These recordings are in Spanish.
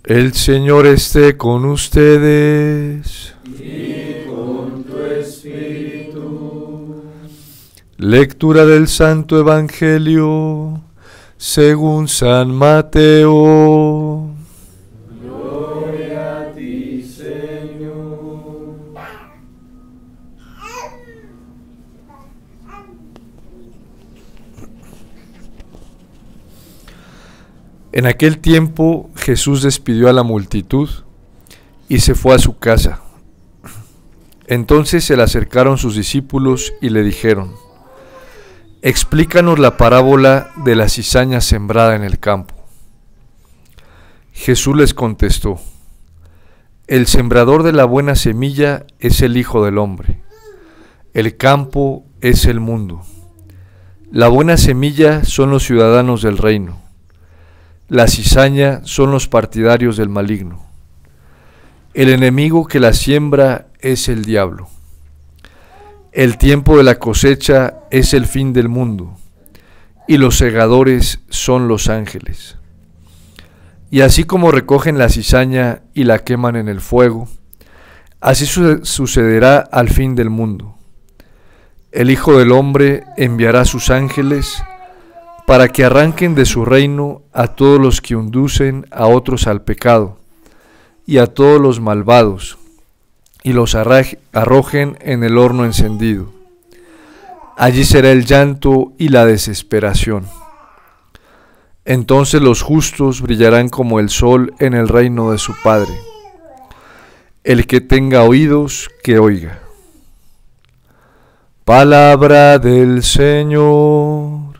El Señor esté con ustedes. Y con tu espíritu. Lectura del Santo Evangelio según San Mateo. Gloria a ti, Señor. En aquel tiempo Jesús despidió a la multitud y se fue a su casa. Entonces se le acercaron sus discípulos y le dijeron: explícanos la parábola de la cizaña sembrada en el campo. Jesús les contestó: el sembrador de la buena semilla es el Hijo del Hombre. El campo es el mundo. La buena semilla son los ciudadanos del reino. La cizaña son los partidarios del maligno. El enemigo que la siembra es el diablo. El tiempo de la cosecha es el fin del mundo, y los segadores son los ángeles. Y así como recogen la cizaña y la queman en el fuego, así sucederá al fin del mundo. El Hijo del Hombre enviará sus ángeles para que arranquen de su reino a todos los que inducen a otros al pecado, y a todos los malvados, y los arrojen en el horno encendido. Allí será el llanto y la desesperación. Entonces los justos brillarán como el sol en el reino de su Padre. El que tenga oídos, que oiga. Palabra del Señor.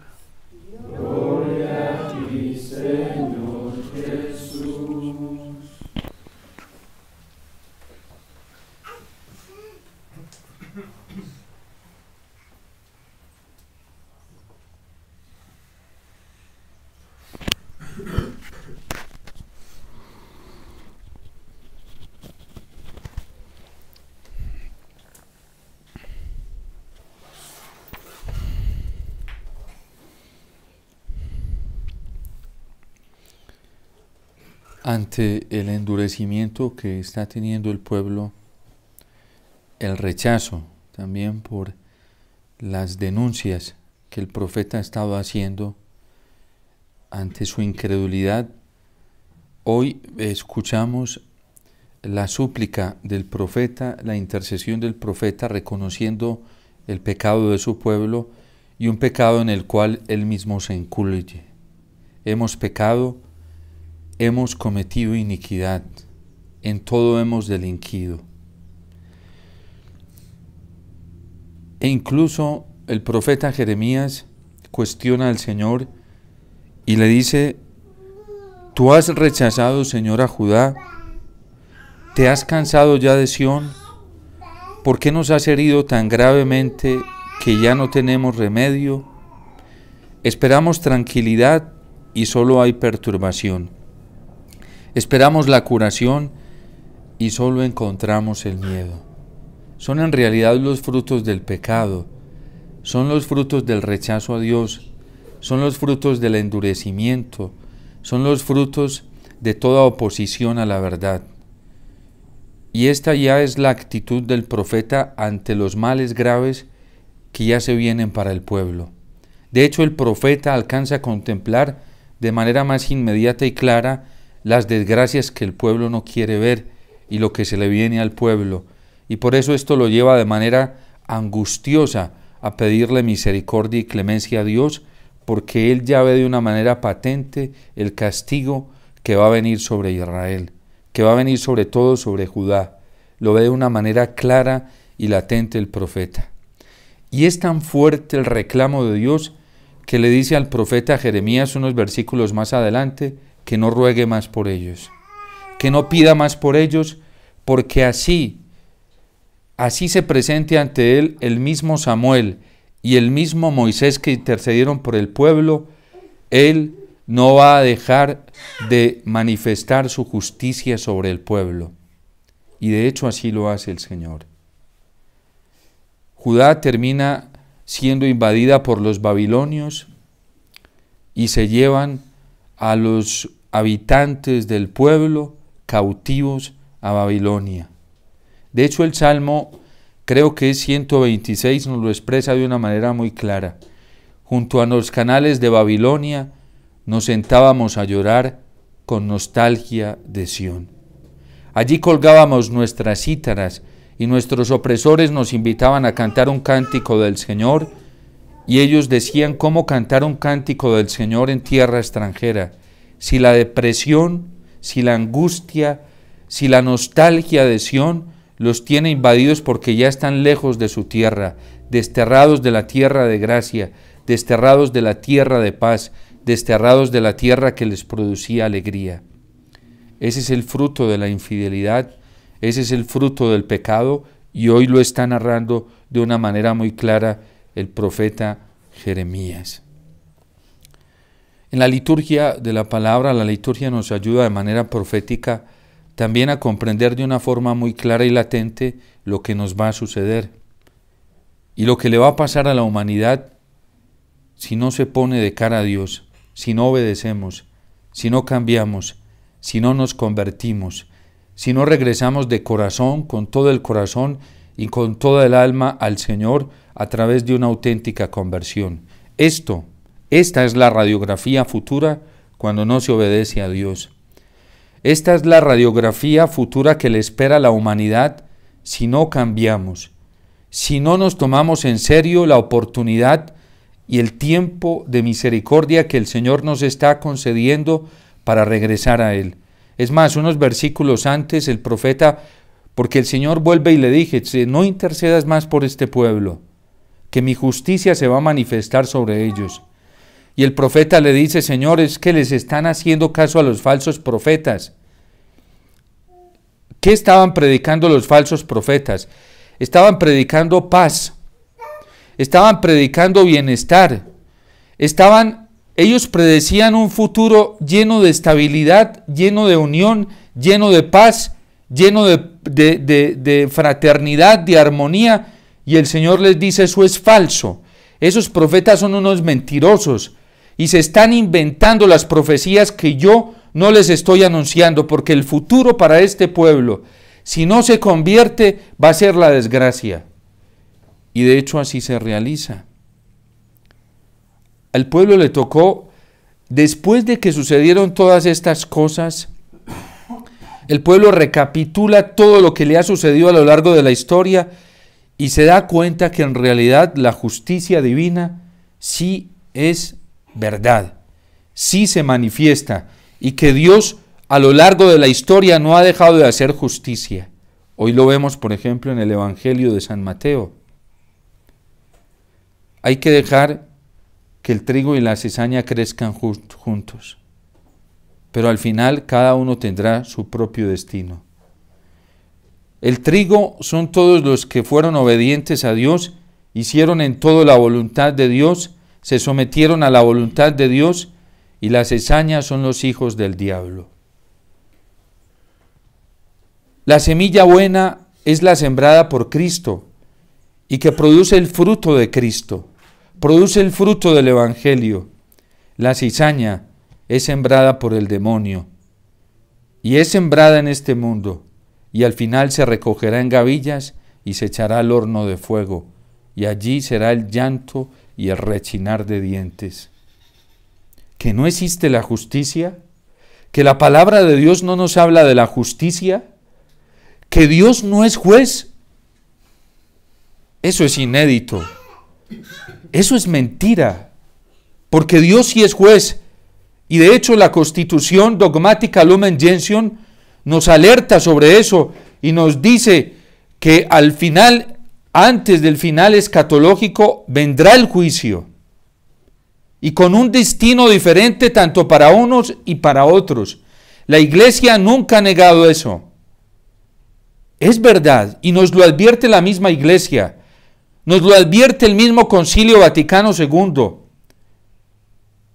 Gloria a ti, Señor Jesús. Ante el endurecimiento que está teniendo el pueblo, el rechazo también por las denuncias que el profeta ha estado haciendo, ante su incredulidad, hoy escuchamos la súplica del profeta, la intercesión del profeta reconociendo el pecado de su pueblo y un pecado en el cual él mismo se incluye. Hemos pecado, hemos cometido iniquidad, en todo hemos delinquido. E incluso el profeta Jeremías cuestiona al Señor y le dice: tú has rechazado, Señor, a Judá, te has cansado ya de Sión, ¿por qué nos has herido tan gravemente que ya no tenemos remedio? Esperamos tranquilidad y solo hay perturbación. Esperamos la curación y solo encontramos el miedo. Son en realidad los frutos del pecado, son los frutos del rechazo a Dios, son los frutos del endurecimiento, son los frutos de toda oposición a la verdad. Y esta ya es la actitud del profeta ante los males graves que ya se vienen para el pueblo. De hecho, el profeta alcanza a contemplar de manera más inmediata y clara las desgracias que el pueblo no quiere ver y lo que se le viene al pueblo. Y por eso esto lo lleva de manera angustiosa a pedirle misericordia y clemencia a Dios, porque él ya ve de una manera patente el castigo que va a venir sobre Israel, que va a venir sobre todo sobre Judá. Lo ve de una manera clara y latente el profeta. Y es tan fuerte el reclamo de Dios que le dice al profeta Jeremías unos versículos más adelante que no ruegue más por ellos, que no pida más por ellos, porque así se presente ante él el mismo Samuel y el mismo Moisés que intercedieron por el pueblo, él no va a dejar de manifestar su justicia sobre el pueblo. Y de hecho así lo hace el Señor. Judá termina siendo invadida por los babilonios y se llevan a los habitantes del pueblo cautivos a Babilonia. De hecho, el Salmo, creo que es 126, nos lo expresa de una manera muy clara. Junto a los canales de Babilonia nos sentábamos a llorar con nostalgia de Sión. Allí colgábamos nuestras cítaras y nuestros opresores nos invitaban a cantar un cántico del Señor, y ellos decían cómo cantar un cántico del Señor en tierra extranjera, si la depresión, si la angustia, si la nostalgia de Sión los tiene invadidos porque ya están lejos de su tierra, desterrados de la tierra de gracia, desterrados de la tierra de paz, desterrados de la tierra que les producía alegría. Ese es el fruto de la infidelidad, ese es el fruto del pecado, y hoy lo está narrando de una manera muy clara el profeta Jeremías. En la liturgia de la palabra, la liturgia nos ayuda de manera profética también a comprender de una forma muy clara y latente lo que nos va a suceder y lo que le va a pasar a la humanidad si no se pone de cara a Dios, si no obedecemos, si no cambiamos, si no nos convertimos, si no regresamos de corazón, con todo el corazón y con toda el alma al Señor a través de una auténtica conversión. Esta es la radiografía futura cuando no se obedece a Dios. Esta es la radiografía futura que le espera a la humanidad si no cambiamos, si no nos tomamos en serio la oportunidad y el tiempo de misericordia que el Señor nos está concediendo para regresar a Él. Es más, unos versículos antes el profeta, porque el Señor vuelve y le dije, no intercedas más por este pueblo, que mi justicia se va a manifestar sobre ellos. Y el profeta le dice, Señor, es que les están haciendo caso a los falsos profetas. ¿Qué estaban predicando los falsos profetas? Estaban predicando paz, estaban predicando bienestar, ellos predecían un futuro lleno de estabilidad, lleno de unión, lleno de paz, lleno de fraternidad, de armonía, y el Señor les dice, eso es falso. Esos profetas son unos mentirosos y se están inventando las profecías que yo no les estoy anunciando, porque el futuro para este pueblo, si no se convierte, va a ser la desgracia. Y de hecho así se realiza. Al pueblo le tocó, después de que sucedieron todas estas cosas, el pueblo recapitula todo lo que le ha sucedido a lo largo de la historia y se da cuenta que en realidad la justicia divina sí es verdad, sí se manifiesta, y que Dios a lo largo de la historia no ha dejado de hacer justicia. Hoy lo vemos, por ejemplo, en el Evangelio de San Mateo. Hay que dejar que el trigo y la cizaña crezcan juntos, pero al final cada uno tendrá su propio destino. El trigo son todos los que fueron obedientes a Dios, hicieron en todo la voluntad de Dios, se sometieron a la voluntad de Dios, y la cizaña son los hijos del diablo. La semilla buena es la sembrada por Cristo y que produce el fruto de Cristo, produce el fruto del Evangelio. La cizaña es sembrada por el demonio y es sembrada en este mundo, y al final se recogerá en gavillas y se echará al horno de fuego, y allí será el llanto y el rechinar de dientes. ¿Que no existe la justicia? ¿Que la palabra de Dios no nos habla de la justicia? ¿Que Dios no es juez? Eso es inédito. Eso es mentira, porque Dios sí es juez. Y de hecho la Constitución dogmática Lumen Gentium nos alerta sobre eso y nos dice que al final, antes del final escatológico, vendrá el juicio. Y con un destino diferente tanto para unos y para otros. La Iglesia nunca ha negado eso. Es verdad, y nos lo advierte la misma Iglesia. Nos lo advierte el mismo Concilio Vaticano II.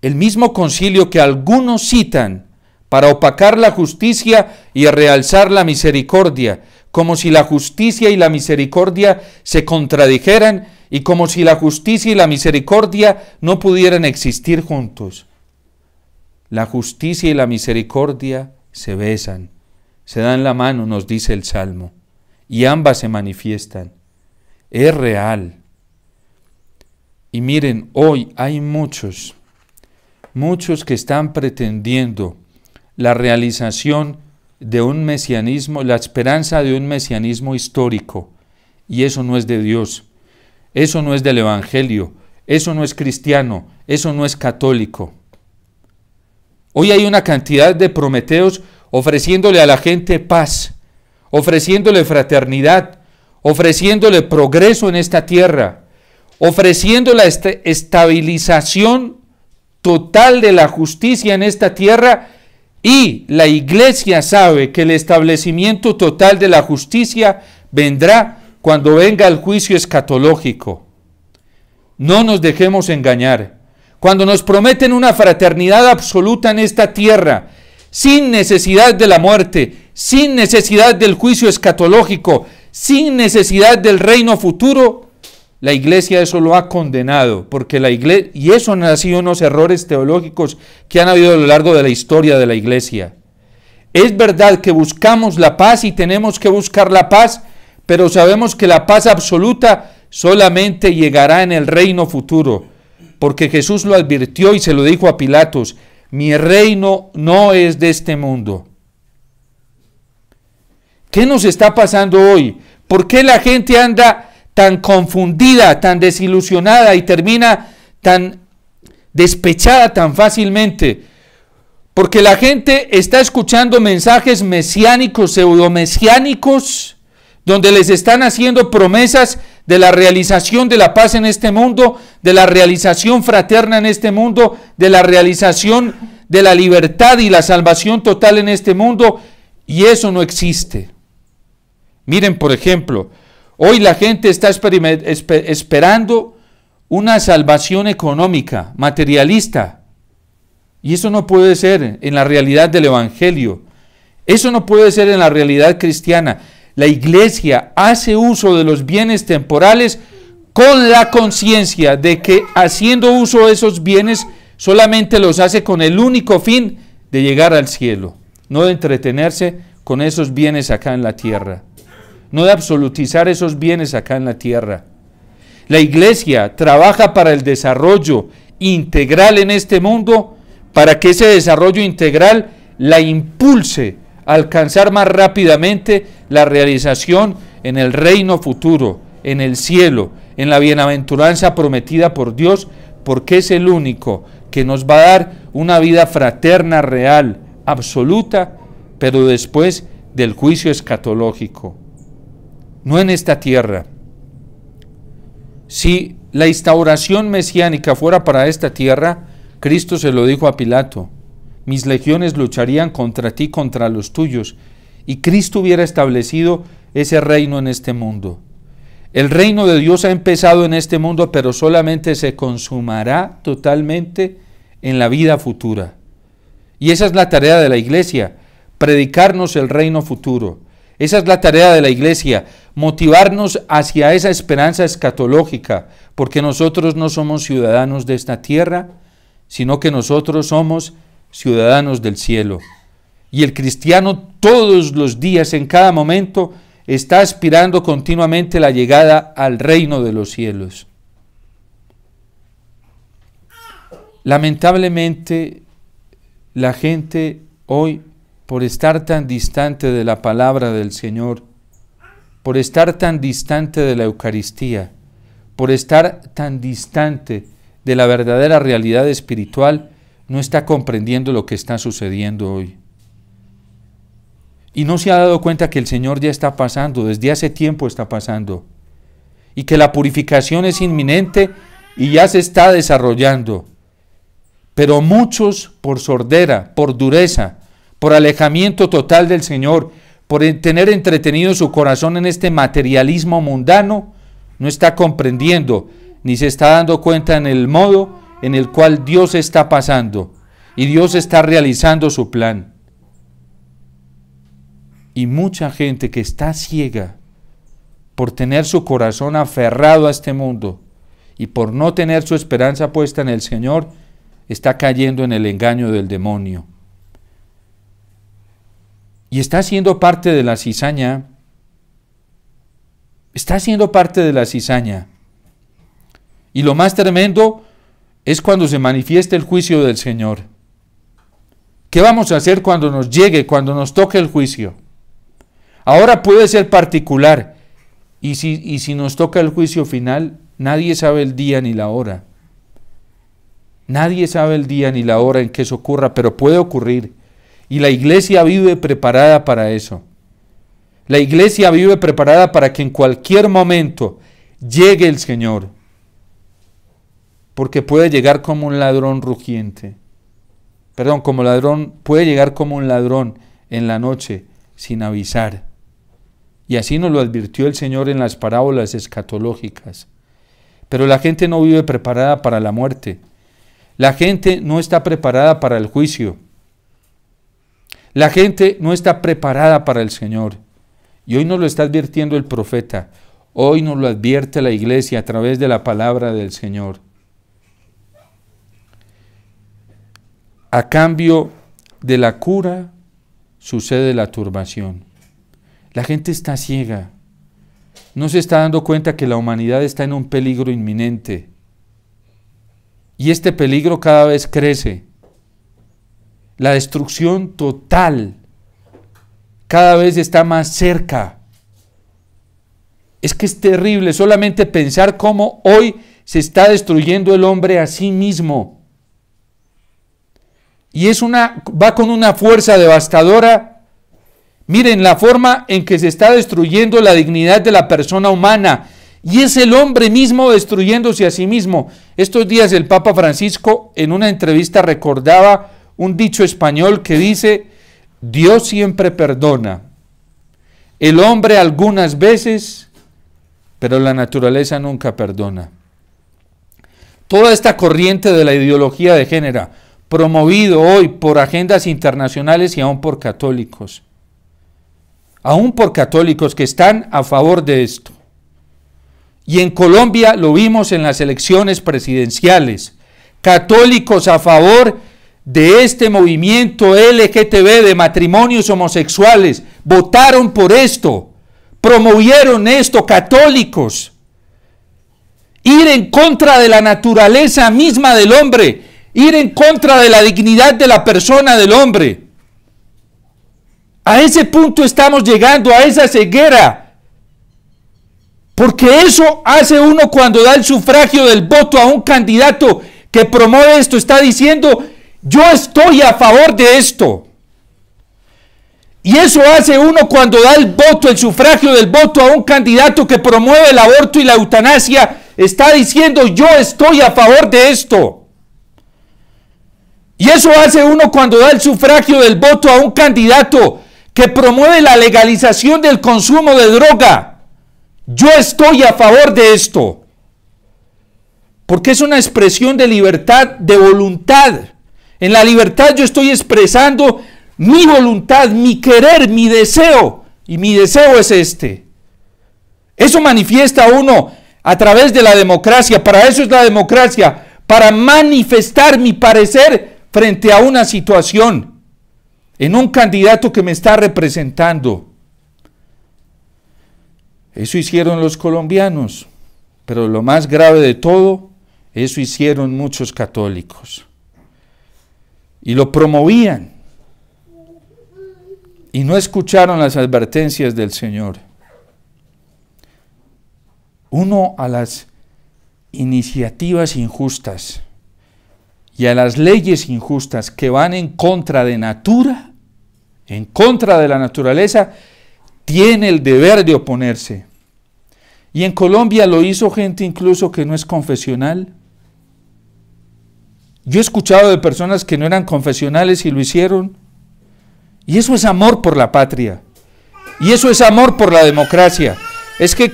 El mismo concilio que algunos citan para opacar la justicia y realzar la misericordia, como si la justicia y la misericordia se contradijeran y como si la justicia y la misericordia no pudieran existir juntos. La justicia y la misericordia se besan, se dan la mano, nos dice el Salmo, y ambas se manifiestan. Es real. Y miren, hoy hay muchos que están pretendiendo la realización de un mesianismo, la esperanza de un mesianismo histórico, y eso no es de Dios, eso no es del Evangelio, eso no es cristiano, eso no es católico. Hoy hay una cantidad de prometeos ofreciéndole a la gente paz, ofreciéndole fraternidad, ofreciéndole progreso en esta tierra, ofreciendo la estabilización total de la justicia en esta tierra, y la iglesia sabe que el establecimiento total de la justicia vendrá cuando venga el juicio escatológico. No nos dejemos engañar. Cuando nos prometen una fraternidad absoluta en esta tierra, sin necesidad de la muerte, sin necesidad del juicio escatológico, sin necesidad del reino futuro, la iglesia eso lo ha condenado, porque la iglesia, y eso han sido unos errores teológicos que han habido a lo largo de la historia de la iglesia. Es verdad que buscamos la paz y tenemos que buscar la paz, pero sabemos que la paz absoluta solamente llegará en el reino futuro, porque Jesús lo advirtió y se lo dijo a Pilatos: mi reino no es de este mundo. ¿Qué nos está pasando hoy? ¿Por qué la gente anda tan confundida, tan desilusionada y termina tan despechada tan fácilmente? Porque la gente está escuchando mensajes mesiánicos, pseudomesiánicos, donde les están haciendo promesas de la realización de la paz en este mundo, de la realización fraterna en este mundo, de la realización de la libertad y la salvación total en este mundo, y eso no existe. Miren, por ejemplo, hoy la gente está esperando una salvación económica, materialista, y eso no puede ser en la realidad del Evangelio, eso no puede ser en la realidad cristiana. La iglesia hace uso de los bienes temporales con la conciencia de que haciendo uso de esos bienes solamente los hace con el único fin de llegar al cielo, no de entretenerse con esos bienes acá en la tierra, no de absolutizar esos bienes acá en la tierra. La iglesia trabaja para el desarrollo integral en este mundo, para que ese desarrollo integral la impulse a alcanzar más rápidamente la realización en el reino futuro, en el cielo, en la bienaventuranza prometida por Dios, porque es el único que nos va a dar una vida fraterna, real, absoluta, pero después del juicio escatológico, no en esta tierra. Si la instauración mesiánica fuera para esta tierra, Cristo se lo dijo a Pilato: mis legiones lucharían contra ti, contra los tuyos. Y Cristo hubiera establecido ese reino en este mundo. El reino de Dios ha empezado en este mundo, pero solamente se consumará totalmente en la vida futura. Y esa es la tarea de la iglesia, predicarnos el reino futuro. Esa es la tarea de la iglesia, motivarnos hacia esa esperanza escatológica, porque nosotros no somos ciudadanos de esta tierra, sino que nosotros somos ciudadanos del cielo. Y el cristiano todos los días, en cada momento, está aspirando continuamente la llegada al reino de los cielos. Lamentablemente, la gente hoy, por estar tan distante de la palabra del Señor, por estar tan distante de la Eucaristía, por estar tan distante de la verdadera realidad espiritual, no está comprendiendo lo que está sucediendo hoy. Y no se ha dado cuenta que el Señor ya está pasando, desde hace tiempo está pasando, y que la purificación es inminente y ya se está desarrollando. Pero muchos, por sordera, por dureza, por alejamiento total del Señor, por tener entretenido su corazón en este materialismo mundano, no está comprendiendo ni se está dando cuenta en el modo en el cual Dios está pasando y Dios está realizando su plan. Y mucha gente que está ciega por tener su corazón aferrado a este mundo y por no tener su esperanza puesta en el Señor, está cayendo en el engaño del demonio. y está siendo parte de la cizaña. Está siendo parte de la cizaña. Y lo más tremendo es cuando se manifieste el juicio del Señor. ¿Qué vamos a hacer cuando nos llegue, cuando nos toque el juicio? Ahora puede ser particular, y si nos toca el juicio final, nadie sabe el día ni la hora. Nadie sabe el día ni la hora en que eso ocurra, pero puede ocurrir. Y la iglesia vive preparada para eso. La iglesia vive preparada para que en cualquier momento llegue el Señor. Porque puede llegar como un ladrón rugiente. Puede llegar como un ladrón en la noche sin avisar. Y así nos lo advirtió el Señor en las parábolas escatológicas. Pero la gente no vive preparada para la muerte. La gente no está preparada para el juicio. La gente no está preparada para el Señor. Y hoy nos lo está advirtiendo el profeta. Hoy nos lo advierte la iglesia a través de la palabra del Señor. A cambio de la cura sucede la turbación. La gente está ciega. No se está dando cuenta que la humanidad está en un peligro inminente. Y este peligro cada vez crece. La destrucción total cada vez está más cerca. Es que es terrible solamente pensar cómo hoy se está destruyendo el hombre a sí mismo. Y va con una fuerza devastadora. Miren la forma en que se está destruyendo la dignidad de la persona humana. Y es el hombre mismo destruyéndose a sí mismo. Estos días el Papa Francisco en una entrevista recordaba un dicho español que dice: Dios siempre perdona. El hombre algunas veces, pero la naturaleza nunca perdona. Toda esta corriente de la ideología de género, promovido hoy por agendas internacionales y aún por católicos que están a favor de esto. Y en Colombia lo vimos en las elecciones presidenciales, católicos a favor de este movimiento LGTB de matrimonios homosexuales, votaron por esto, promovieron esto, católicos. Ir en contra de la naturaleza misma del hombre, ir en contra de la dignidad de la persona del hombre. A ese punto estamos llegando, a esa ceguera. Porque eso hace uno cuando da el sufragio del voto a un candidato que promueve esto, está diciendo: yo estoy a favor de esto. Y eso hace uno cuando da el voto, el sufragio del voto a un candidato que promueve el aborto y la eutanasia, está diciendo: yo estoy a favor de esto. Y eso hace uno cuando da el sufragio del voto a un candidato que promueve la legalización del consumo de droga. Yo estoy a favor de esto. Porque es una expresión de libertad, de voluntad. En la libertad yo estoy expresando mi voluntad, mi querer, mi deseo. Y mi deseo es este. Eso manifiesta uno a través de la democracia. Para eso es la democracia. Para manifestar mi parecer frente a una situación. En un candidato que me está representando. Eso hicieron los colombianos. Pero lo más grave de todo, eso hicieron muchos católicos. Y lo promovían. Y no escucharon las advertencias del Señor. Uno a las iniciativas injustas y a las leyes injustas que van en contra de natura, en contra de la naturaleza, tiene el deber de oponerse. Y en Colombia lo hizo gente incluso que no es confesional. Yo he escuchado de personas que no eran confesionales y lo hicieron. Y eso es amor por la patria. Y eso es amor por la democracia. Es que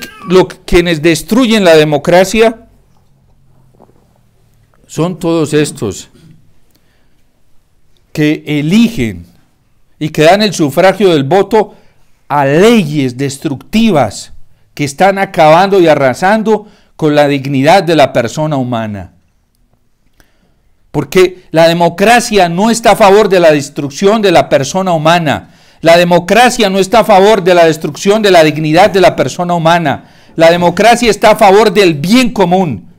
quienes destruyen la democracia son todos estos que eligen y que dan el sufragio del voto a leyes destructivas que están acabando y arrasando con la dignidad de la persona humana. Porque la democracia no está a favor de la destrucción de la persona humana. La democracia no está a favor de la destrucción de la dignidad de la persona humana. La democracia está a favor del bien común.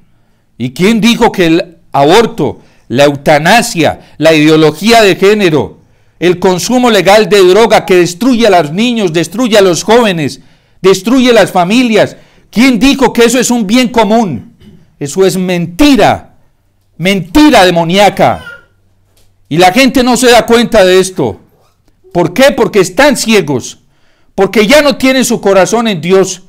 ¿Y quién dijo que el aborto, la eutanasia, la ideología de género, el consumo legal de droga que destruye a los niños, destruye a los jóvenes, destruye a las familias, quién dijo que eso es un bien común? Eso es mentira, mentira demoníaca. Y la gente no se da cuenta de esto. ¿Por qué? Porque están ciegos, porque ya no tienen su corazón en Dios,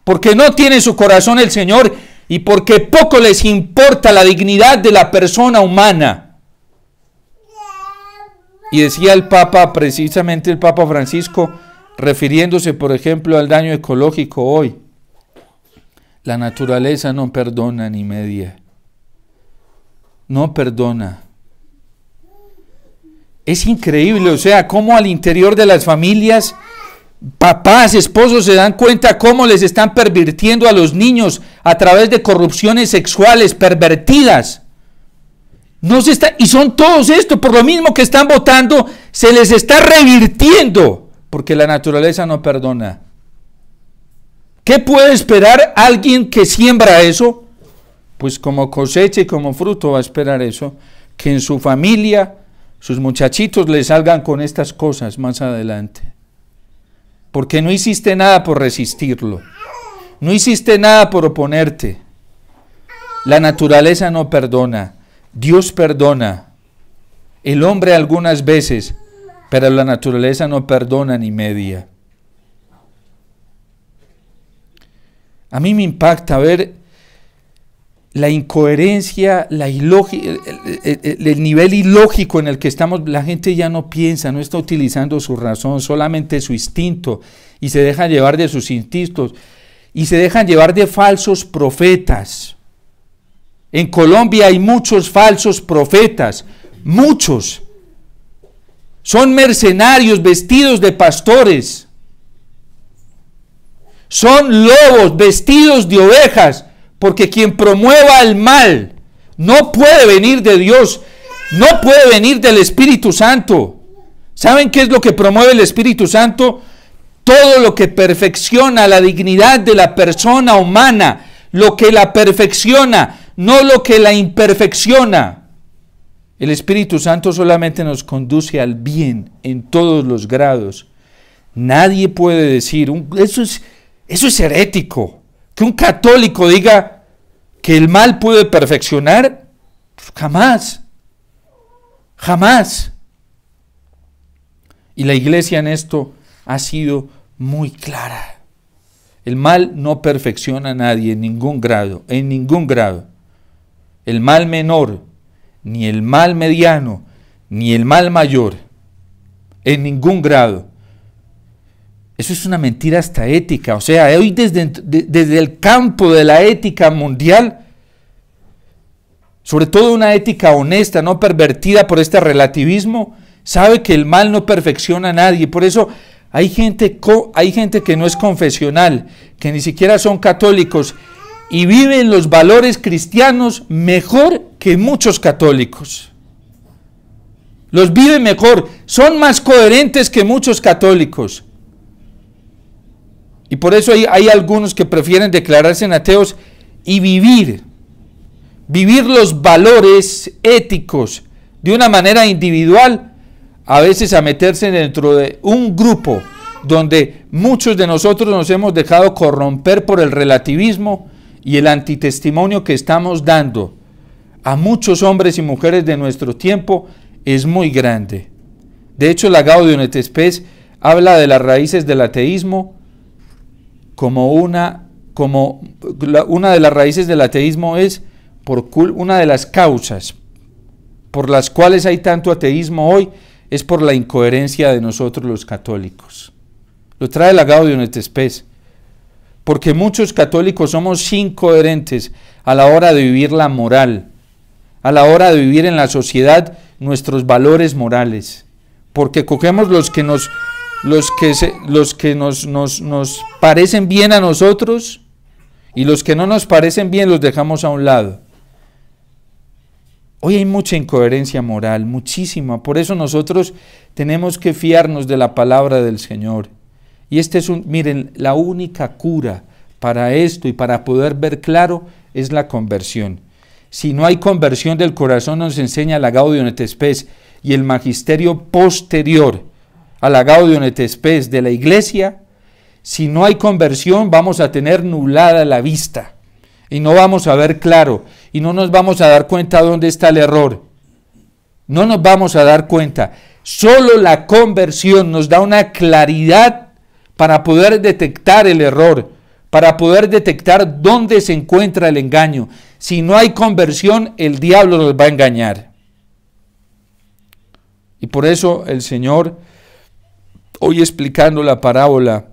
porque no tienen su corazón el Señor y porque poco les importa la dignidad de la persona humana. Y decía el Papa, precisamente el Papa Francisco, refiriéndose por ejemplo al daño ecológico hoy: la naturaleza no perdona ni media, no perdona. Es increíble, o sea, cómo al interior de las familias, papás, esposos se dan cuenta cómo les están pervirtiendo a los niños a través de corrupciones sexuales pervertidas. Y son todos esto, por lo mismo que están votando, se les está revirtiendo, porque la naturaleza no perdona. ¿Qué puede esperar alguien que siembra eso? Pues como cosecha y como fruto va a esperar eso, que en su familia sus muchachitos le salgan con estas cosas más adelante. Porque no hiciste nada por resistirlo, no hiciste nada por oponerte. La naturaleza no perdona, Dios perdona. El hombre algunas veces, pero la naturaleza no perdona ni media. A mí me impacta ver la incoherencia, el nivel ilógico en el que estamos. La gente ya no piensa, no está utilizando su razón, solamente su instinto, y se dejan llevar de sus instintos, y se dejan llevar de falsos profetas. En Colombia hay muchos falsos profetas, muchos. Son mercenarios vestidos de pastores. Son lobos vestidos de ovejas. Porque quien promueva el mal no puede venir de Dios, no puede venir del Espíritu Santo. ¿Saben qué es lo que promueve el Espíritu Santo? Todo lo que perfecciona la dignidad de la persona humana, lo que la perfecciona, no lo que la imperfecciona. El Espíritu Santo solamente nos conduce al bien en todos los grados. Nadie puede decir, eso es herético. Que un católico diga que el mal puede perfeccionar, jamás, jamás. Y la iglesia en esto ha sido muy clara. El mal no perfecciona a nadie en ningún grado, en ningún grado. El mal menor, ni el mal mediano, ni el mal mayor, en ningún grado. Eso es una mentira hasta ética. O sea, hoy desde el campo de la ética mundial, sobre todo una ética honesta, no pervertida por este relativismo, sabe que el mal no perfecciona a nadie. Por eso hay gente que no es confesional, que ni siquiera son católicos, y viven los valores cristianos mejor que muchos católicos. Los viven mejor, son más coherentes que muchos católicos. Y por eso hay algunos que prefieren declararse ateos y vivir los valores éticos de una manera individual, a veces a meterse dentro de un grupo donde muchos de nosotros nos hemos dejado corromper por el relativismo y el antitestimonio que estamos dando a muchos hombres y mujeres de nuestro tiempo es muy grande. De hecho, la Gaudium et Spes habla de las raíces del ateísmo como una de las raíces del ateísmo es una de las causas por las cuales hay tanto ateísmo hoy, es por la incoherencia de nosotros los católicos. Lo trae la Gaudium et Spes, porque muchos católicos somos incoherentes a la hora de vivir la moral, a la hora de vivir en la sociedad nuestros valores morales, porque cogemos los que nos parecen bien a nosotros y los que no nos parecen bien los dejamos a un lado. Hoy hay mucha incoherencia moral, muchísima. Por eso nosotros tenemos que fiarnos de la palabra del Señor. Y miren, la única cura para esto y para poder ver claro es la conversión. Si no hay conversión del corazón, nos enseña la Gaudium et Spes y el magisterio posterior a la Gaudium et Spes de la Iglesia. Si no hay conversión, vamos a tener nublada la vista y no vamos a ver claro y no nos vamos a dar cuenta dónde está el error. No nos vamos a dar cuenta. Solo la conversión nos da una claridad para poder detectar el error, para poder detectar dónde se encuentra el engaño. Si no hay conversión, el diablo nos va a engañar. Y por eso el Señor, hoy explicando la parábola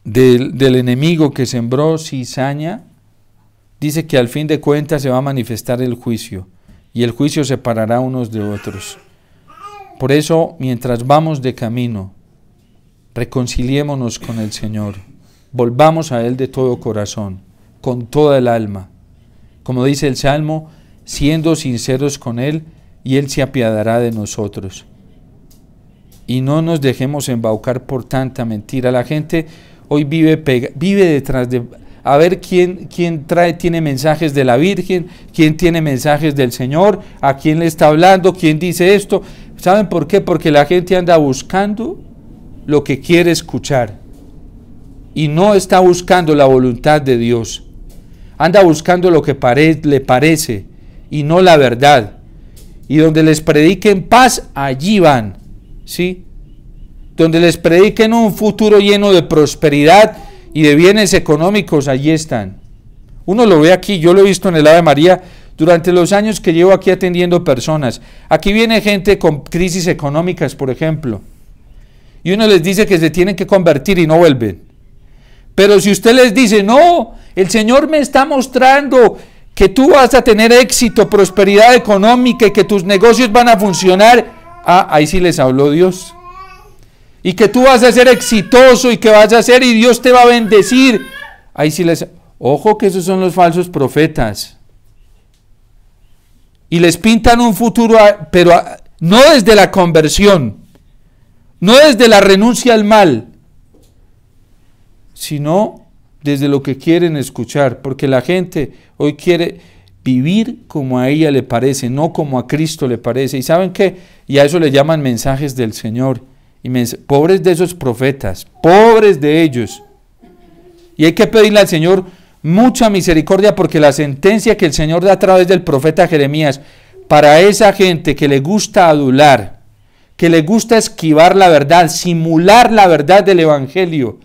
del enemigo que sembró cizaña, dice que al fin de cuentas se va a manifestar el juicio, y el juicio separará unos de otros. Por eso, mientras vamos de camino, reconciliémonos con el Señor, volvamos a Él de todo corazón, con toda el alma. Como dice el Salmo, siendo sinceros con Él, y Él se apiadará de nosotros. Y no nos dejemos embaucar por tanta mentira. La gente hoy vive detrás de... A ver quién tiene mensajes de la Virgen, quién tiene mensajes del Señor, a quién le está hablando, quién dice esto. ¿Saben por qué? Porque la gente anda buscando lo que quiere escuchar y no está buscando la voluntad de Dios. Anda buscando lo que le parece y no la verdad. Y donde les prediquen paz, allí van, ¿sí? Donde les prediquen un futuro lleno de prosperidad y de bienes económicos, allí están. Uno lo ve aquí, yo lo he visto en el Ave María durante los años que llevo aquí atendiendo personas. Aquí viene gente con crisis económicas, por ejemplo, y uno les dice que se tienen que convertir y no vuelven. Pero si usted les dice, no, el Señor me está mostrando que tú vas a tener éxito, prosperidad económica y que tus negocios van a funcionar, ahí sí les habló Dios. Y que tú vas a ser exitoso y que vas a ser y Dios te va a bendecir. Ahí sí les... Ojo que esos son los falsos profetas. Y les pintan un futuro, pero no desde la conversión, no desde la renuncia al mal, sino desde lo que quieren escuchar, porque la gente hoy quiere vivir como a ella le parece, no como a Cristo le parece. ¿Y saben qué? Y a eso le llaman mensajes del Señor. Y pobres de esos profetas, pobres de ellos. Y hay que pedirle al Señor mucha misericordia, porque la sentencia que el Señor da a través del profeta Jeremías para esa gente que le gusta adular, que le gusta esquivar la verdad, simular la verdad del Evangelio,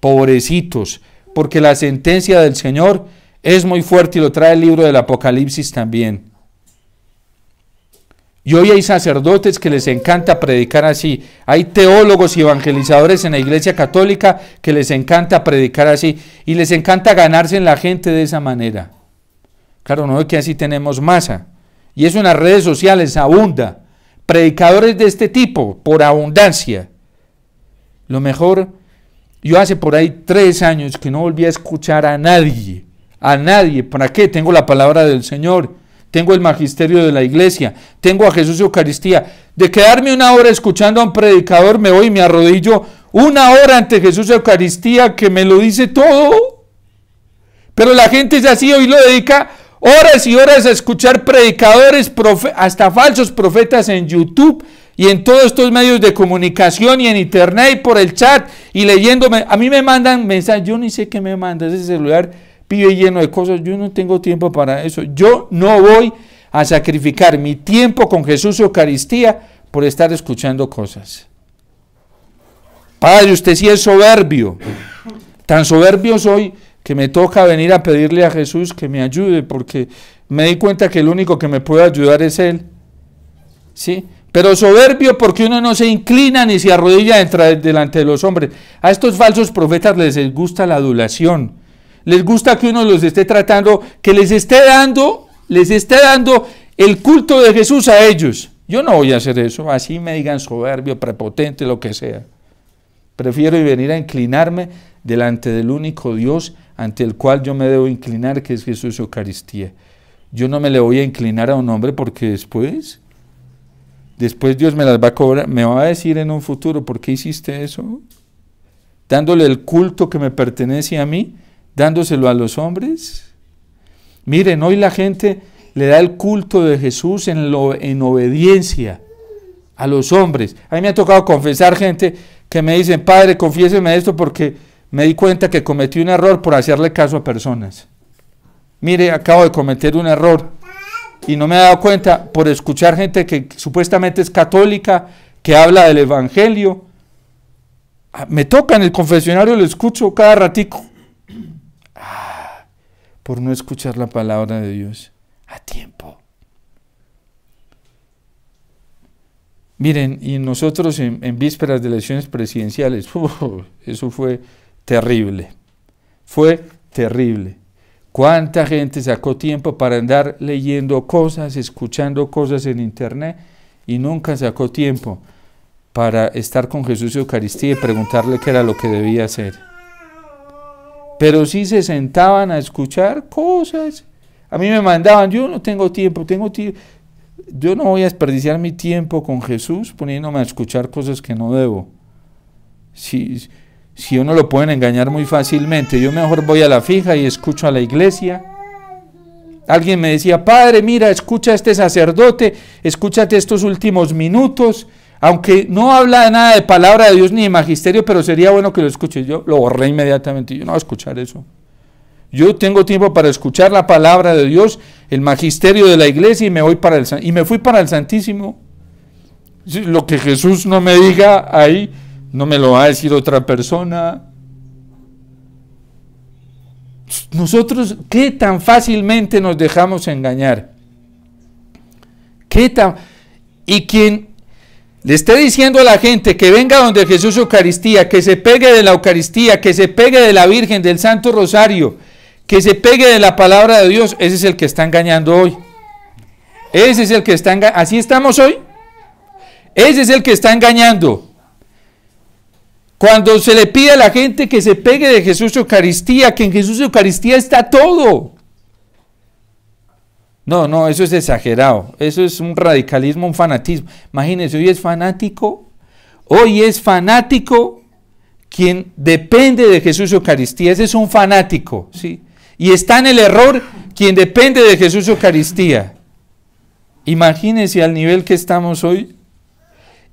pobrecitos, porque la sentencia del Señor es muy fuerte y lo trae el libro del Apocalipsis también. Y hoy hay sacerdotes que les encanta predicar así, hay teólogos y evangelizadores en la Iglesia Católica que les encanta predicar así, y les encanta ganarse en la gente de esa manera. Claro, no es que así tenemos masa, y eso en las redes sociales abunda, predicadores de este tipo, por abundancia. Lo mejor, yo hace por ahí 3 años que no volví a escuchar a nadie, ¿para qué? Tengo la palabra del Señor, tengo el magisterio de la Iglesia, tengo a Jesús Eucaristía. De quedarme 1 hora escuchando a un predicador, me voy y me arrodillo 1 hora ante Jesús Eucaristía, que me lo dice todo. Pero la gente es así, hoy lo dedica horas y horas a escuchar predicadores, hasta falsos profetas en YouTube y en todos estos medios de comunicación y en internet y por el chat y leyéndome. A mí me mandan mensajes, yo ni sé qué me manda ese celular. Vive lleno de cosas, yo no tengo tiempo para eso. Yo no voy a sacrificar mi tiempo con Jesús Eucaristía por estar escuchando cosas. Padre, usted sí es soberbio. Tan soberbio soy que me toca venir a pedirle a Jesús que me ayude, porque me di cuenta que el único que me puede ayudar es Él. ¿Sí? Pero soberbio porque uno no se inclina ni se arrodilla delante de los hombres. A estos falsos profetas les gusta la adulación. Les gusta que uno los esté tratando, que les esté dando el culto de Jesús a ellos. Yo no voy a hacer eso, así me digan soberbio, prepotente, lo que sea. Prefiero venir a inclinarme delante del único Dios ante el cual yo me debo inclinar, que es Jesús Eucaristía. yo no me le voy a inclinar a un hombre porque después Dios me las va a cobrar, me va a decir en un futuro, ¿por qué hiciste eso? Dándole el culto que me pertenece a mí, dándoselo a los hombres. Miren, hoy la gente le da el culto de Jesús en obediencia a los hombres. A mí me ha tocado confesar gente que me dicen, Padre, confiéseme esto porque me di cuenta que cometí un error por hacerle caso a personas. Mire, acabo de cometer un error y no me he dado cuenta por escuchar gente que supuestamente es católica, que habla del evangelio. Me toca en el confesionario, lo escucho cada ratico. Por no escuchar la palabra de Dios a tiempo. Miren, y nosotros en vísperas de elecciones presidenciales, eso fue terrible. Fue terrible. ¿Cuánta gente sacó tiempo para andar leyendo cosas, escuchando cosas en internet y nunca sacó tiempo para estar con Jesús en Eucaristía y preguntarle qué era lo que debía hacer? Pero sí se sentaban a escuchar cosas. A mí me mandaban, yo no tengo tiempo, yo no voy a desperdiciar mi tiempo con Jesús poniéndome a escuchar cosas que no debo. Si uno lo pueden engañar muy fácilmente, yo mejor voy a la fija y escucho a la iglesia. Alguien me decía, Padre, mira, escucha a este sacerdote, escúchate estos últimos minutos, aunque no habla nada de palabra de Dios ni de magisterio, pero sería bueno que lo escuche. Yo lo borré inmediatamente, yo no voy a escuchar eso. Yo tengo tiempo para escuchar la palabra de Dios, el magisterio de la iglesia, y me fui para el Santísimo. Lo que Jesús no me diga ahí, no me lo va a decir otra persona. Nosotros, ¿qué tan fácilmente nos dejamos engañar? Y quien le esté diciendo a la gente que venga donde Jesús Eucaristía, que se pegue de la Eucaristía, que se pegue de la Virgen, del Santo Rosario, que se pegue de la palabra de Dios, ese es el que está engañando hoy. Ese es el que está engañando. ¿Así estamos hoy? Ese es el que está engañando. Cuando se le pide a la gente que se pegue de Jesús Eucaristía, que en Jesús Eucaristía está todo. No, eso es exagerado. Eso es un radicalismo, un fanatismo. Imagínense, hoy es fanático quien depende de Jesús Eucaristía. Ese es un fanático, ¿sí? Y está en el error quien depende de Jesús Eucaristía. Imagínense al nivel que estamos hoy.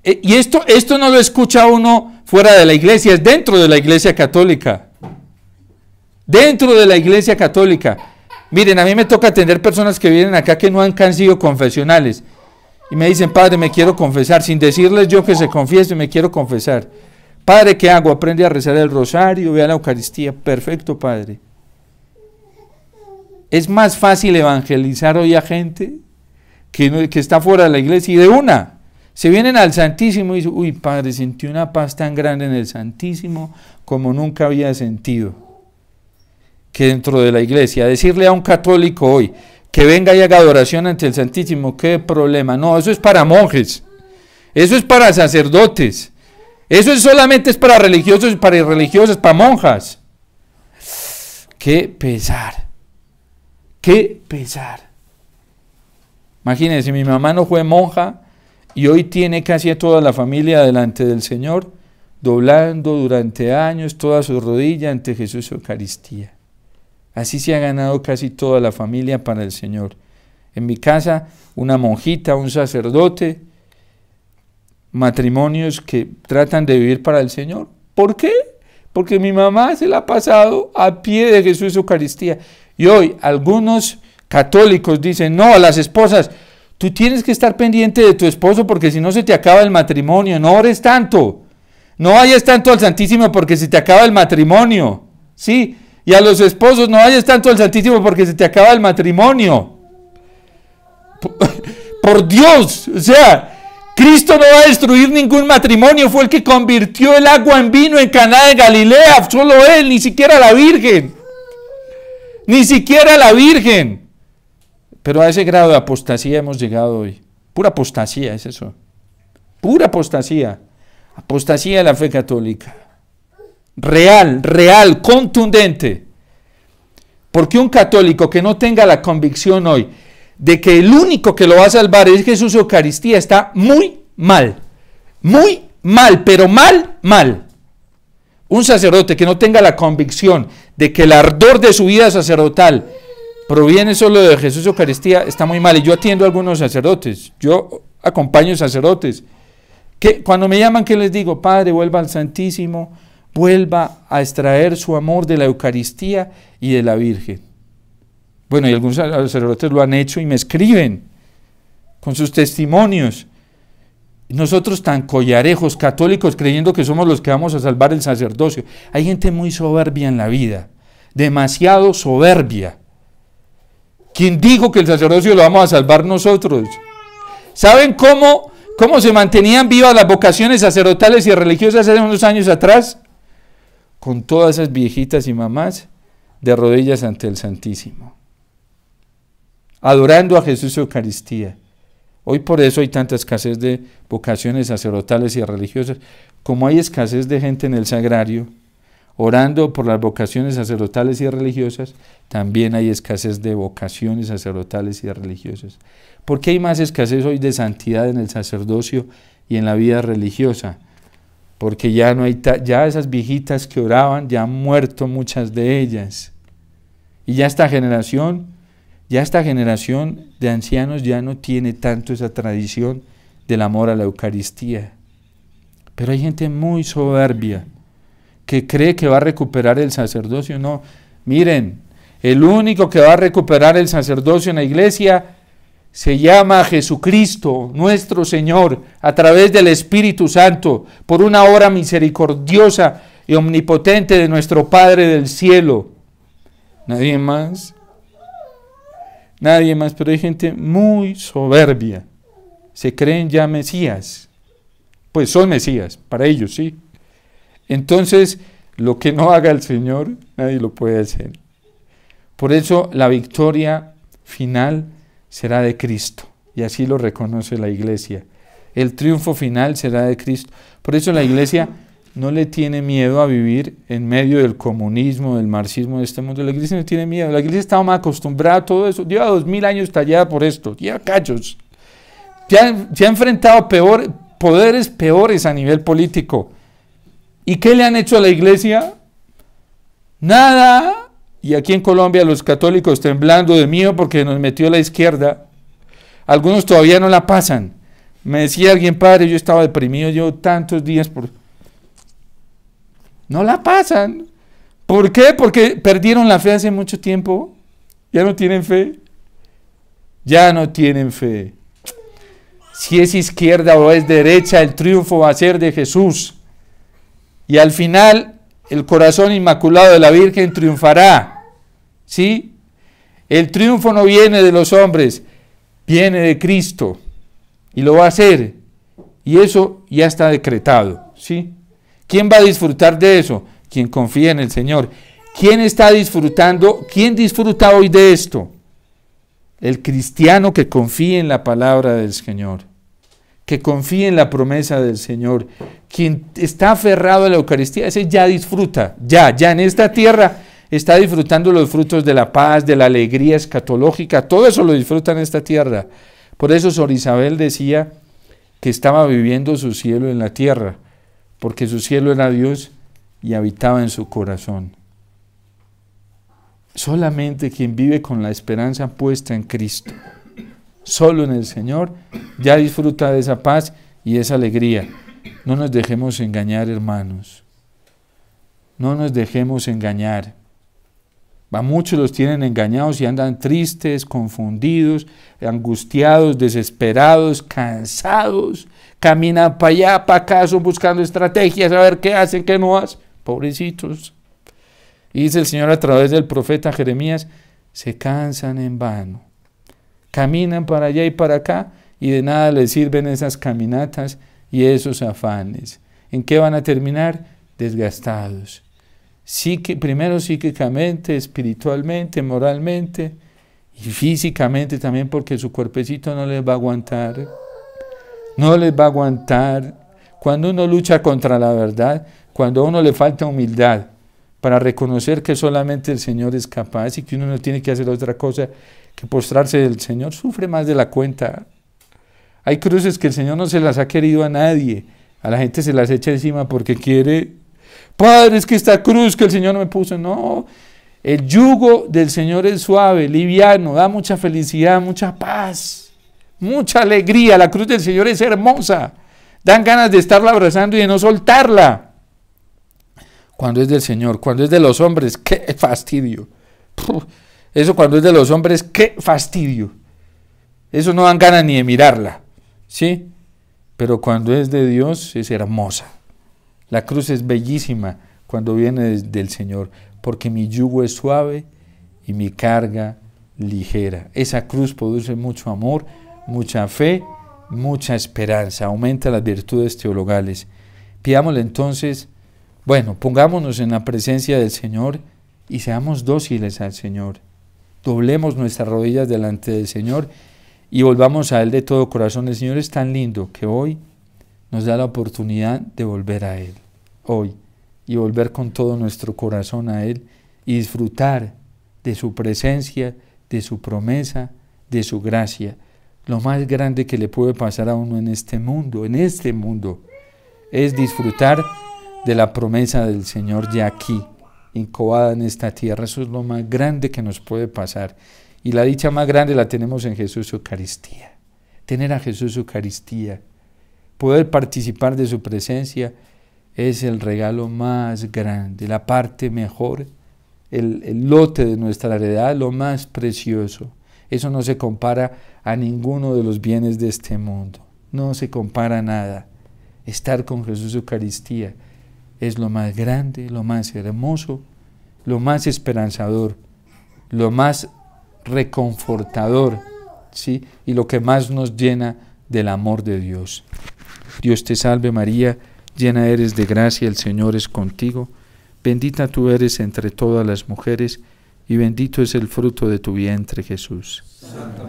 Y esto no lo escucha uno fuera de la iglesia, es dentro de la iglesia católica. Dentro de la iglesia católica. Miren, a mí me toca atender personas que vienen acá que no han sido confesionales. Y me dicen, Padre, me quiero confesar. Sin decirles yo que se confiese, me quiero confesar. Padre, ¿qué hago? Aprende a rezar el rosario, ve a la Eucaristía. Perfecto, Padre. Es más fácil evangelizar hoy a gente que está fuera de la iglesia y de una. Se vienen al Santísimo y dicen, uy, Padre, sentí una paz tan grande en el Santísimo como nunca había sentido. Que dentro de la iglesia, decirle a un católico hoy que venga y haga adoración ante el Santísimo, ¿qué problema? No, eso es para monjes, eso es para sacerdotes, eso solamente es para religiosos y para irreligiosas, para monjas. Qué pesar, qué pesar. Imagínense, mi mamá no fue monja y hoy tiene casi a toda la familia delante del Señor, doblando durante años toda su rodilla ante Jesús Eucaristía. Así se ha ganado casi toda la familia para el Señor. En mi casa, una monjita, un sacerdote, matrimonios que tratan de vivir para el Señor. ¿Por qué? Porque mi mamá se la ha pasado a pie de Jesús Eucaristía. Y hoy algunos católicos dicen, no, a las esposas, tú tienes que estar pendiente de tu esposo porque si no se te acaba el matrimonio. No ores tanto, no vayas tanto al Santísimo porque se te acaba el matrimonio. Sí. Y a los esposos, no vayas tanto al Santísimo porque se te acaba el matrimonio. Por Dios, o sea, Cristo no va a destruir ningún matrimonio, fue el que convirtió el agua en vino en Caná de Galilea, solo Él, ni siquiera la Virgen. Ni siquiera la Virgen. Pero a ese grado de apostasía hemos llegado hoy. Pura apostasía es eso. Pura apostasía. Apostasía de la fe católica. Real, contundente. Porque un católico que no tenga la convicción hoy de que el único que lo va a salvar es Jesús Eucaristía está muy mal, pero mal. Un sacerdote que no tenga la convicción de que el ardor de su vida sacerdotal proviene solo de Jesús Eucaristía está muy mal. Y yo atiendo a algunos sacerdotes, yo acompaño sacerdotes, que cuando me llaman, ¿qué les digo? Padre, vuelva al Santísimo, vuelva a extraer su amor de la Eucaristía y de la Virgen. Bueno, y algunos sacerdotes lo han hecho y me escriben con sus testimonios. Nosotros tan collarejos, católicos, creyendo que somos los que vamos a salvar el sacerdocio. Hay gente muy soberbia en la vida, demasiado soberbia. ¿Quién dijo que el sacerdocio lo vamos a salvar nosotros? ¿Saben cómo se mantenían vivas las vocaciones sacerdotales y religiosas hace unos años atrás? Con todas esas viejitas y mamás de rodillas ante el Santísimo, adorando a Jesús Eucaristía. Hoy por eso hay tanta escasez de vocaciones sacerdotales y religiosas, como hay escasez de gente en el sagrario, orando por las vocaciones sacerdotales y religiosas, también hay escasez de vocaciones sacerdotales y religiosas. ¿Por qué hay más escasez hoy de santidad en el sacerdocio y en la vida religiosa? Porque ya no hay ya esas viejitas que oraban, ya han muerto muchas de ellas. Y ya esta generación de ancianos ya no tiene tanto esa tradición del amor a la Eucaristía. Pero hay gente muy soberbia que cree que va a recuperar el sacerdocio. No, miren, el único que va a recuperar el sacerdocio en la iglesia se llama Jesucristo, nuestro Señor, a través del Espíritu Santo, por una obra misericordiosa y omnipotente de nuestro Padre del cielo. Nadie más, pero hay gente muy soberbia, se creen ya Mesías, pues son Mesías, para ellos sí. Entonces, lo que no haga el Señor, nadie lo puede hacer. Por eso la victoria final será de Cristo, y así lo reconoce la Iglesia. El triunfo final será de Cristo. Por eso la Iglesia no le tiene miedo a vivir en medio del comunismo, del marxismo de este mundo. La Iglesia no tiene miedo. La Iglesia estaba más acostumbrada a todo eso. Lleva 2000 años tallada por esto. Lleva cachos. Se ha enfrentado poderes peores a nivel político. ¿Y qué le han hecho a la Iglesia? Nada. Y aquí en Colombia los católicos temblando de miedo porque nos metió la izquierda. Algunos todavía no la pasan. Me decía alguien, padre, yo estaba deprimido, llevo tantos días por... No la pasan. ¿Por qué? Porque perdieron la fe hace mucho tiempo. Ya no tienen fe. Ya no tienen fe. Si es izquierda o es derecha, el triunfo va a ser de Jesús. Y al final, el corazón inmaculado de la Virgen triunfará. ¿Sí? El triunfo no viene de los hombres, viene de Cristo. Y lo va a hacer. Y eso ya está decretado. ¿Sí? ¿Quién va a disfrutar de eso? Quien confía en el Señor. ¿Quién está disfrutando? ¿Quién disfruta hoy de esto? El cristiano que confía en la palabra del Señor, que confía en la promesa del Señor, quien está aferrado a la Eucaristía, ese ya disfruta, ya en esta tierra está disfrutando los frutos de la paz, de la alegría escatológica, todo eso lo disfruta en esta tierra. Por eso Sor Isabel decía que estaba viviendo su cielo en la tierra, porque su cielo era Dios y habitaba en su corazón. Solamente quien vive con la esperanza puesta en Cristo, solo en el Señor, ya disfruta de esa paz y esa alegría. No nos dejemos engañar, hermanos. No nos dejemos engañar. A muchos los tienen engañados y andan tristes, confundidos, angustiados, desesperados, cansados. Caminan para allá, para acá, son buscando estrategias, a ver qué hacen, qué no hacen. Pobrecitos. Y dice el Señor a través del profeta Jeremías, se cansan en vano. Caminan para allá y para acá y de nada les sirven esas caminatas y esos afanes. ¿En qué van a terminar? Desgastados. Primero psíquicamente, espiritualmente, moralmente y físicamente también, porque su cuerpecito no les va a aguantar. No les va a aguantar. Cuando uno lucha contra la verdad, cuando a uno le falta humildad para reconocer que solamente el Señor es capaz y que uno no tiene que hacer otra cosa que postrarse. El Señor sufre más de la cuenta. Hay cruces que el Señor no se las ha querido a nadie. A la gente se las echa encima porque quiere, Padre, es que esta cruz que el Señor me puso. No, el yugo del Señor es suave, liviano, da mucha felicidad, mucha paz, mucha alegría. La cruz del Señor es hermosa. Dan ganas de estarla abrazando y de no soltarla. Cuando es del Señor, cuando es de los hombres, qué fastidio. Eso cuando es de los hombres, qué fastidio. Eso no dan ganas ni de mirarla, ¿sí? Pero cuando es de Dios, es hermosa. La cruz es bellísima cuando viene del Señor, porque mi yugo es suave y mi carga ligera. Esa cruz produce mucho amor, mucha fe, mucha esperanza, aumenta las virtudes teologales. Pidámosle entonces, pongámonos en la presencia del Señor y seamos dóciles al Señor. Doblemos nuestras rodillas delante del Señor y volvamos a Él de todo corazón. El Señor es tan lindo que hoy nos da la oportunidad de volver a Él, hoy, y volver con todo nuestro corazón a Él y disfrutar de su presencia, de su promesa, de su gracia. Lo más grande que le puede pasar a uno en este mundo, es disfrutar de la promesa del Señor ya aquí, incubada en esta tierra. Eso es lo más grande que nos puede pasar. Y la dicha más grande la tenemos en Jesús Eucaristía. Tener a Jesús Eucaristía, poder participar de su presencia, es el regalo más grande, la parte mejor, el lote de nuestra heredad, lo más precioso. Eso no se compara a ninguno de los bienes de este mundo. No se compara a nada. Estar con Jesús Eucaristía es lo más grande, lo más hermoso, lo más esperanzador, lo más reconfortador, ¿sí? Y lo que más nos llena del amor de Dios. Dios te salve María, llena eres de gracia, el Señor es contigo. Bendita tú eres entre todas las mujeres, y bendito es el fruto de tu vientre, Jesús. Santa